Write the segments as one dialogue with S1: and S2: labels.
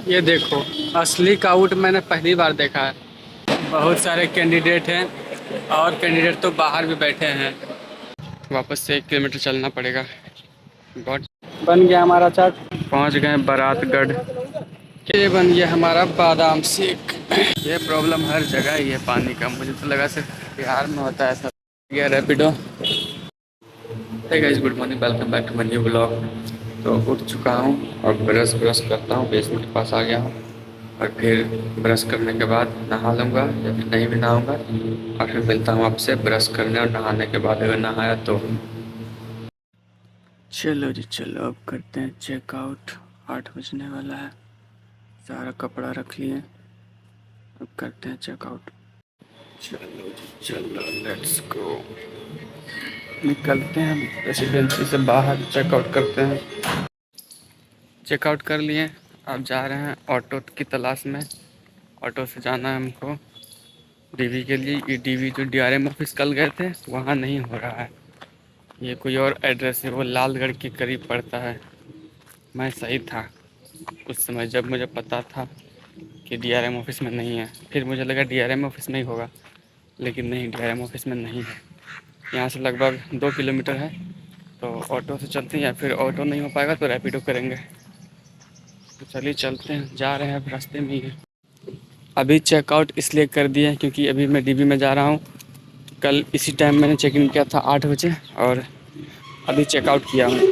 S1: ये देखो, असली काउट मैंने पहली बार देखा है। बहुत सारे कैंडिडेट हैं और कैंडिडेट तो बाहर भी बैठे हैं। वापस से 1 किलोमीटर चलना पड़ेगा। बहुत बन गया हमारा चाट। पहुंच गए बारातगढ़। ये बन गया हमारा बादाम शेक। ये प्रॉब्लम हर जगह ही है पानी का। मुझे तो लगा सिर्फ बिहार में होता है ऐसा। ये Rapido. Hey guys, good morning, welcome back to my new blog. तो उठ चुका हूँ और ब्रश ब्रश करता हूँ, बेसमेंट के पास आ गया हूँ। और फिर ब्रश करने के बाद नहा लूँगा या फिर नहीं भी नहाऊँगा। और फिर मिलता हूँ आपसे ब्रश करने और नहाने के बाद, अगर नहाया तो। चलो जी चलो, अब करते हैं चेकआउट। 8 बजने वाला है। सारा कपड़ा रख लिए, अब करते हैं चेकआउट। चलो जी चलो, लेट्स गो। निकलते हैं रेसिडेंसी से बाहर, चेकआउट करते हैं। चेकआउट कर लिए। अब जा रहे हैं ऑटो की तलाश में। ऑटो से जाना है हमको डीवी के लिए। ये डीवी जो डीआरएम ऑफिस कल गए थे वहाँ नहीं हो रहा है। ये कोई और एड्रेस है, वो लालगढ़ के करीब पड़ता है। मैं सही था उस समय जब मुझे पता था कि डीआरएम ऑफिस में नहीं है। फिर मुझे लगा डीआरएम ऑफिस में ही होगा, लेकिन नहीं, डीआरएम ऑफिस में नहीं है। यहाँ से लगभग 2 किलोमीटर है। तो ऑटो से चलते हैं, या फिर ऑटो नहीं हो पाएगा तो रैपिडो करेंगे। तो चलिए चलते हैं, जा रहे हैं, अब रास्ते में ही है। अभी चेकआउट इसलिए कर दिया क्योंकि अभी मैं डीबी में जा रहा हूँ। कल इसी टाइम मैंने चेक इन किया था 8 बजे, और अभी चेकआउट किया हूँ।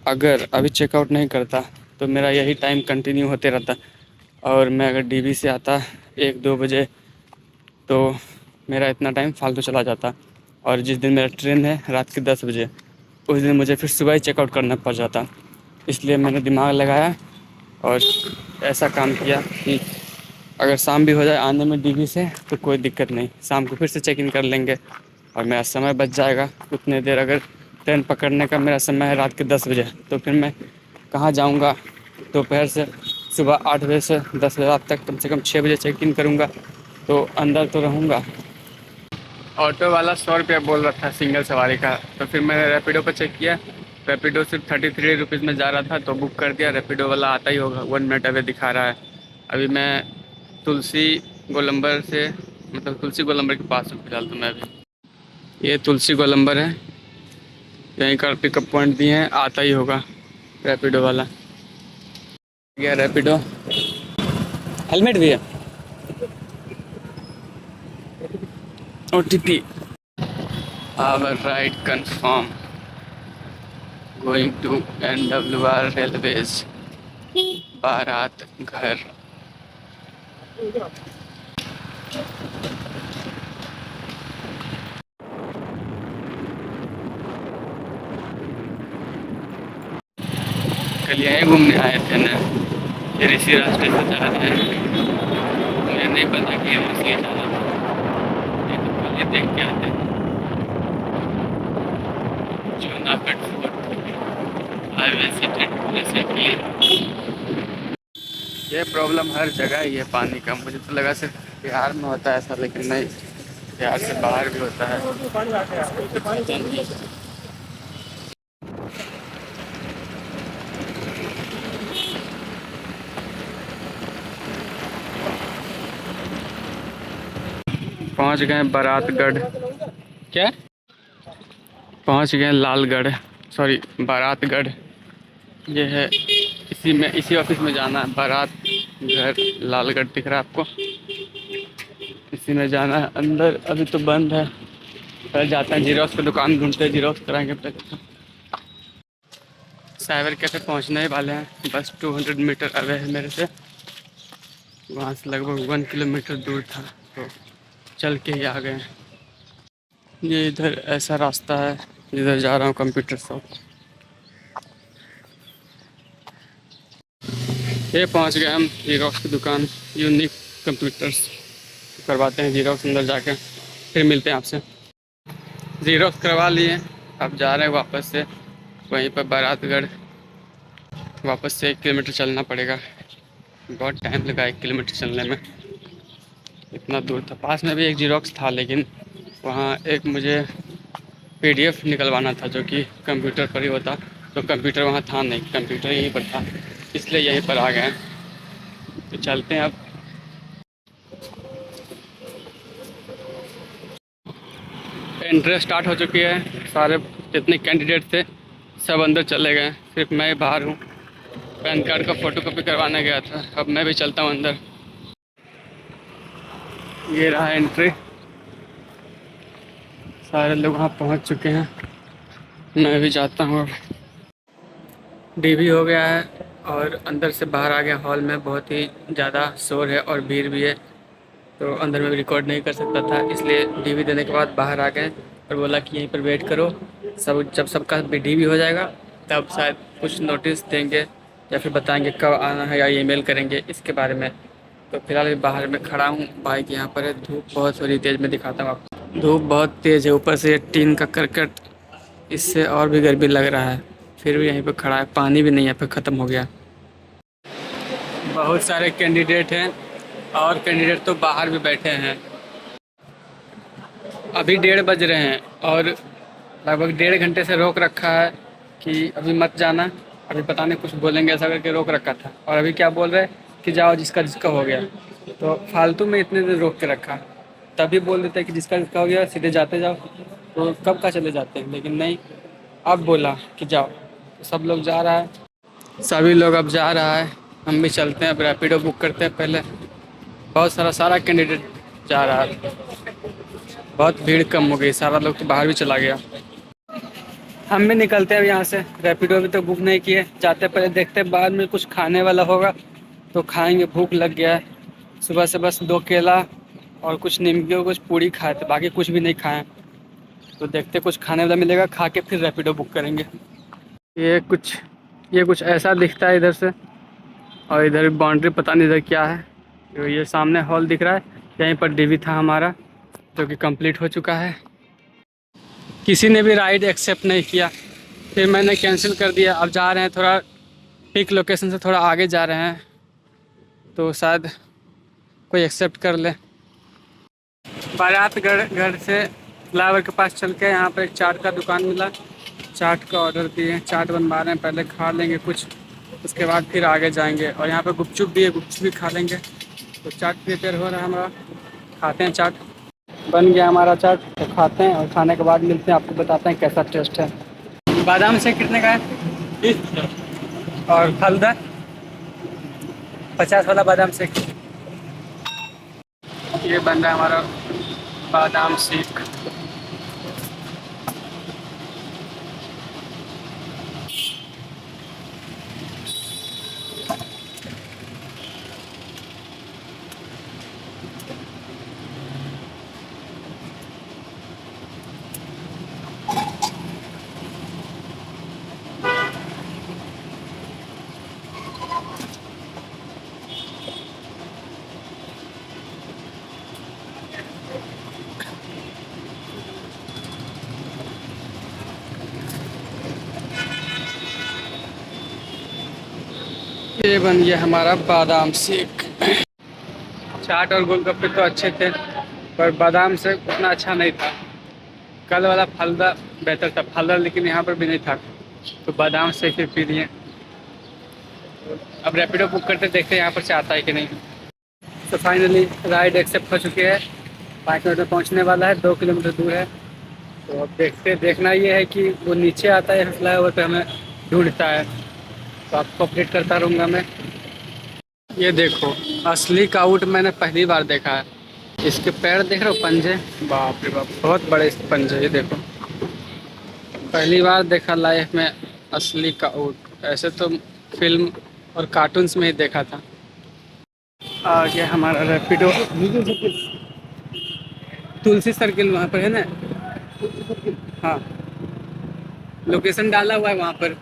S1: अगर अभी चेकआउट नहीं करता तो मेरा यही टाइम कंटिन्यू होते रहता। और मैं अगर डीबी से आता 1-2 बजे तो मेरा इतना टाइम फालतू चला जाता। और जिस दिन मेरा ट्रेन है रात के 10 बजे, उस दिन मुझे फिर सुबह ही चेकआउट करना पड़ जाता। इसलिए मैंने दिमाग लगाया और ऐसा काम किया कि अगर शाम भी हो जाए आने में डीबी से तो कोई दिक्कत नहीं, शाम को फिर से चेक इन कर लेंगे और मेरा समय बच जाएगा। उतने देर अगर ट्रेन पकड़ने का मेरा समय है रात के 10 बजे, तो फिर मैं कहाँ जाऊँगा दोपहर से। सुबह 8 बजे से 10 बजे तक कम से कम 6 बजे चेक इन करूँगा, तो अंदर तो रहूँगा। ऑटो वाला 100 रुपया बोल रहा था सिंगल सवारी का। तो फिर मैंने रैपिडो पर चेक किया। रैपिडो सिर्फ 33 रुपीज़ में जा रहा था, तो बुक कर दिया। रैपिडो वाला आता ही होगा, 1 मिनट अवे दिखा रहा है। अभी मैं तुलसी गोलंबर से, मतलब तुलसी गोलंबर के पास हूँ फिलहाल तो मैं अभी। ये तुलसी गोलंबर है, यहीं का पिकअप पॉइंट दिए हैं, आता ही होगा रैपिडो वाला। गया रैपिडो। हेलमेट भी है। OTP। Our ride confirm, going to NWR railways, बारात घर। कल यहीं घूमने आए थे ना, फिर इसी रास्ते से जा रहे हैं। मुझे नहीं पता कि ये इसी जाना था, ये तो कल ही देख के आते Junagadh fort. I visited recently. ये प्रॉब्लम हर जगह ही है पानी का। मुझे तो लगा सिर्फ बिहार में होता है ऐसा, लेकिन नहीं, बिहार से बाहर भी होता है। 5 गए बारातगढ़। क्या? पहुंच गए लालगढ़, सॉरी बारातगढ़। ये है, इसी में, इसी ऑफिस में जाना है। बारात घर लालगढ़ दिख रहा है आपको, इसी में जाना है अंदर। अभी तो बंद है। पहले जाते हैं जीरोक्स की दुकान, ढूंढते हैं, जीरोक्स कराएंगे पहले। साइबर कैफे पहुंचने ही वाले हैं, बस 200 मीटर अवे है मेरे से। वहाँ से लगभग 1 किलोमीटर दूर था, तो चल के ही आ गए। ये इधर ऐसा रास्ता है जिधर जा रहा हूँ कंप्यूटर शॉप। ये पहुंच गए हम जीरोक्स की दुकान, यूनिक कंप्यूटर्स। करवाते हैं जीरोक्स अंदर जाके, फिर मिलते हैं आपसे। जीरोक्स करवा लिए, अब जा रहे हैं वापस से वहीं पर बारातगढ़। वापस से 1 किलोमीटर चलना पड़ेगा। बहुत टाइम लगा 1 किलोमीटर चलने में, इतना दूर था। पास में भी एक जीरोक्स था, लेकिन वहाँ एक मुझे PDF निकलवाना था जो कि कंप्यूटर पर ही होता। तो कंप्यूटर वहाँ था नहीं, कंप्यूटर यहीं पर था, इसलिए यहीं पर आ गए। तो चलते हैं अब। एंट्री स्टार्ट हो चुकी है। सारे जितने कैंडिडेट थे सब अंदर चले गए, सिर्फ मैं बाहर हूँ। पैन कार्ड का फ़ोटो कॉपी करवाने गया था, अब मैं भी चलता हूँ अंदर। ये रहा एंट्री, सारे लोग वहाँ पहुँच चुके हैं, मैं भी जाता हूँ अब। डीवी हो गया है और अंदर से बाहर आ गया। हॉल में बहुत ही ज़्यादा शोर है और भीड़ भी है, तो अंदर में भी रिकॉर्ड नहीं कर सकता था, इसलिए डीवी देने के बाद बाहर आ गए और बोला कि यहीं पर वेट करो, सब जब सबका डीवी हो जाएगा तब शायद कुछ नोटिस देंगे या फिर बताएंगे कब आना है या ईमेल करेंगे इसके बारे में। तो फिलहाल बाहर में खड़ा हूँ, बाइक यहाँ पर है। धूप बहुत हो रही तेज़, मैं दिखाता हूँ आपको। धूप बहुत तेज़ है, ऊपर से टीन का करकट, इससे और भी गर्मी लग रहा है। फिर भी यहीं पर खड़ा है, पानी भी नहीं है, फिर ख़त्म हो गया। बहुत सारे कैंडिडेट हैं और कैंडिडेट तो बाहर भी बैठे हैं। अभी 1:30 बज रहे हैं और लगभग 1.5 घंटे से रोक रखा है कि अभी मत जाना, अभी पता नहीं कुछ बोलेंगे, ऐसा करके रोक रखा था। और अभी क्या बोल रहे हैं कि जाओ जिसका जिसका हो गया। तो फालतू में इतने देर रोक के रखा, तभी बोल देते हैं कि जिसका जिसका हो गया सीधे जाते जाओ, तो कब का चले जाते हैं। लेकिन नहीं, अब बोला कि जाओ, तो सब लोग जा रहा है, सभी लोग अब जा रहा है। हम भी चलते हैं, अब रैपिडो बुक करते हैं पहले। बहुत सारा कैंडिडेट जा रहा है, बहुत भीड़ कम हो गई, सारा लोग तो बाहर भी चला गया। हम भी निकलते हैं अब यहाँ से। रैपिडो भी तो बुक नहीं किए, जाते पहले देखते हैं बाद में कुछ खाने वाला होगा तो खाएंगे, भूख लग गया है। सुबह से बस 2 केला और कुछ निमकी और कुछ पूड़ी खाए थे, बाकी कुछ भी नहीं खाए। तो देखते कुछ खाने वाला मिलेगा, खा के फिर रैपिडो बुक करेंगे। ये कुछ ये कुछ ऐसा दिखता है इधर से, और इधर बाउंड्री पता नहीं इधर क्या है। तो ये सामने हॉल दिख रहा है, यहीं पर डीवी था हमारा जो कि कंप्लीट हो चुका है। किसी ने भी राइड एक्सेप्ट नहीं किया, फिर मैंने कैंसिल कर दिया। अब जा रहे हैं थोड़ा पिक लोकेशन से थोड़ा आगे जा रहे हैं, तो शायद कोई एक्सेप्ट कर ले। बारातगढ़ घर से फ्लावर के पास चल के यहाँ पर एक चाट का दुकान मिला, चाट का ऑर्डर दिए, चाट बनवा रहे हैं, पहले खा लेंगे कुछ, उसके बाद फिर आगे जाएंगे। और यहाँ पर गुपचुप भी है, गुपचुप भी खा लेंगे। तो चाट प्रिपेयर हो रहा है हमारा, खाते हैं। चाट बन गया हमारा चाट, तो खाते हैं और खाने के बाद मिलते हैं, आपको बताते हैं कैसा टेस्ट है। बादाम शेक कितने का है? 20। और फलदा 50 वाला बादाम शेक। ये बन रहा है हमारा बादाम शेक। ये बन गया हमारा बादाम शेक। चाट और गोलगप्पे तो अच्छे थे, पर बादाम शेक उतना अच्छा नहीं था। कल वाला फलदा बेहतर था, फलदा लेकिन यहाँ पर भी नहीं था, तो बादाम शेक ही पी लिए। अब रैपिडो बुक करते देखते हैं यहाँ पर से आता है कि नहीं। तो फाइनली राइड एक्सेप्ट हो चुकी है, 5 मिनट में पहुँचने वाला है, 2 किलोमीटर दूर है। तो अब देखना ये है कि वो नीचे आता है फ्लाईओवर पे हमें ढूंढता है, तो आपको अपडेट करता रहूँगा मैं। ये देखो, असली काउट मैंने पहली बार देखा है। इसके पैर देख रहे हो, पंजे, बाप रे बाप, बहुत बड़े इसके पंजे। ये देखो, पहली बार देखा लाइफ में असली काउट। ऐसे तो फिल्म और कार्टून्स में ही देखा था। आ गया हमारा रैपिडो। तुलसी सर्किल वहाँ पर है ना? हाँ, लोकेशन डाला हुआ है वहाँ पर,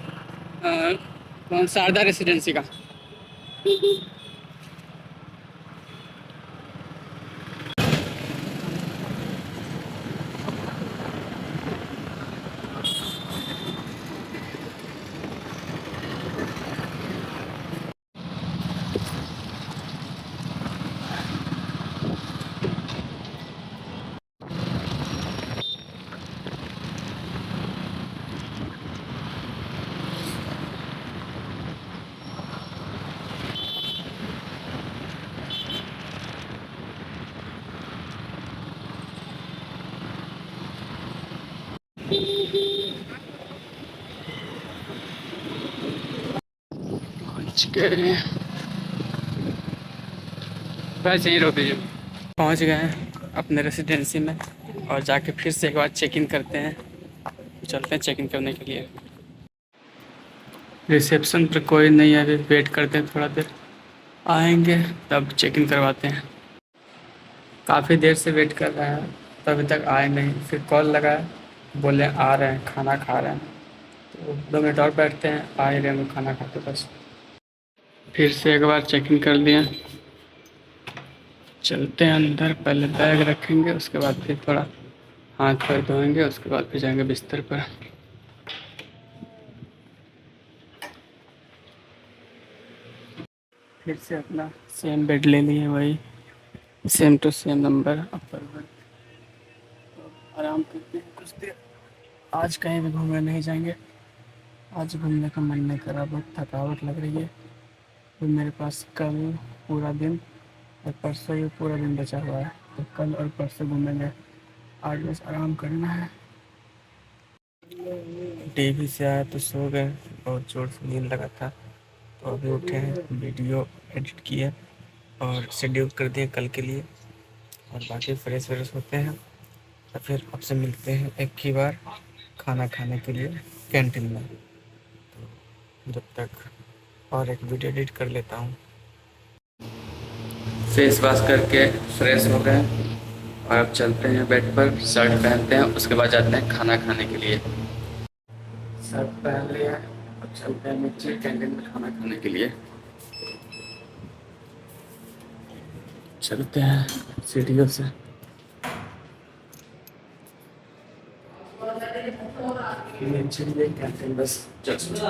S1: शारदा रेसिडेंसी का। गए, बस यहीं रोक दीजिए। पहुंच गए हैं अपने रेसिडेंसी में और जाके फिर से एक बार चेक इन करते हैं। चलते हैं चेक इन करने के लिए। रिसेप्शन पर कोई नहीं है, अभी वेट करते हैं थोड़ा देर, आएंगे तब चेक इन करवाते हैं। काफ़ी देर से वेट कर रहे हैं तो अभी तक आए नहीं, फिर कॉल लगाया, बोले आ रहे हैं, खाना खा रहे हैं। तो 2 मिनट और बैठते हैं, आ ही रहे हैं वो खाना खाते बस। फिर से एक बार चेक इन कर लिया, चलते हैं अंदर। पहले बैग रखेंगे, उसके बाद फिर थोड़ा हाथ पैर धोएंगे, उसके बाद फिर जाएंगे बिस्तर पर। फिर से अपना सेम बेड ले लिए, वही same to same number upper bed. आराम करते हैं कुछ देर। आज कहीं भी घूमने नहीं जाएंगे, आज घूमने का मन नहीं कर रहा, बहुत थकावट लग रही है। तो मेरे पास कल पूरा दिन और परसों ही पूरा दिन बचा हुआ है, तो कल और परसों घूमेंगे। आज बस आराम करना है। टीवी से आया तो सो गए, बहुत जोर से नींद लगा था, तो अभी उठे हैं, वीडियो एडिट किए और शेड्यूल कर दिए कल के लिए, और बाकी फ्रेश व्रेश होते हैं तो फिर आपसे मिलते हैं एक ही बार खाना खाने के लिए कैंटीन में। तो जब तक और एक वीडियो एडिट कर लेता हूँ। फेस वॉश करके फ्रेश हो गए और अब चलते हैं बेड पर, शर्ट पहनते हैं, उसके बाद जाते हैं खाना खाने के लिए। शर्ट पहन लिया, अब चलते हैं नीचे कैंटीन में खाना खाने के लिए। चलते हैं सीढ़ियों से। नीचे ये कैंटीन बस जस्ट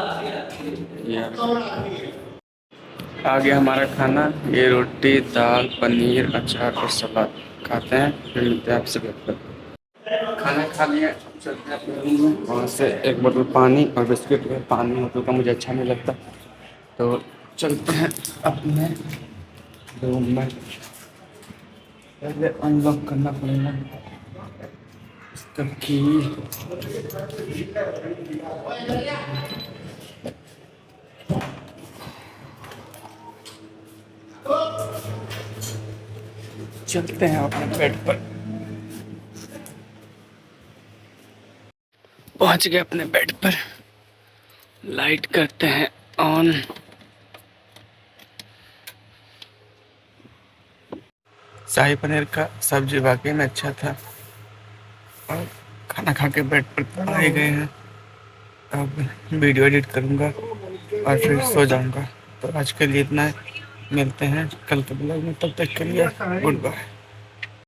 S1: आ गया हमारा खाना। ये रोटी, दाल, पनीर, अचार और सलाद खाते हैं, फिर मिलते हैं आपसे बेड पर। खाना खा लिए, चलते हैं अपने रूम में। वहाँ से एक बोतल पानी और बिस्किट है। पानी होटल का मुझे अच्छा नहीं लगता, तो चलते हैं अपने रूम में। पहले अनलॉक करना पड़ेगा इसका की। चलते हैं अपने बेड पर। पहुंच गए अपने बेड पर, लाइट करते हैं ऑन। शाही पनीर का सब्जी वाकई में अच्छा था, और खाना खा के बेड पर आ ही गए हैं। अब वीडियो एडिट करूँगा और फिर सो जाऊँगा। तो आज के लिए इतना है, मिलते हैं कल के ब्लॉग में, तब तक के लिए गुड बाय।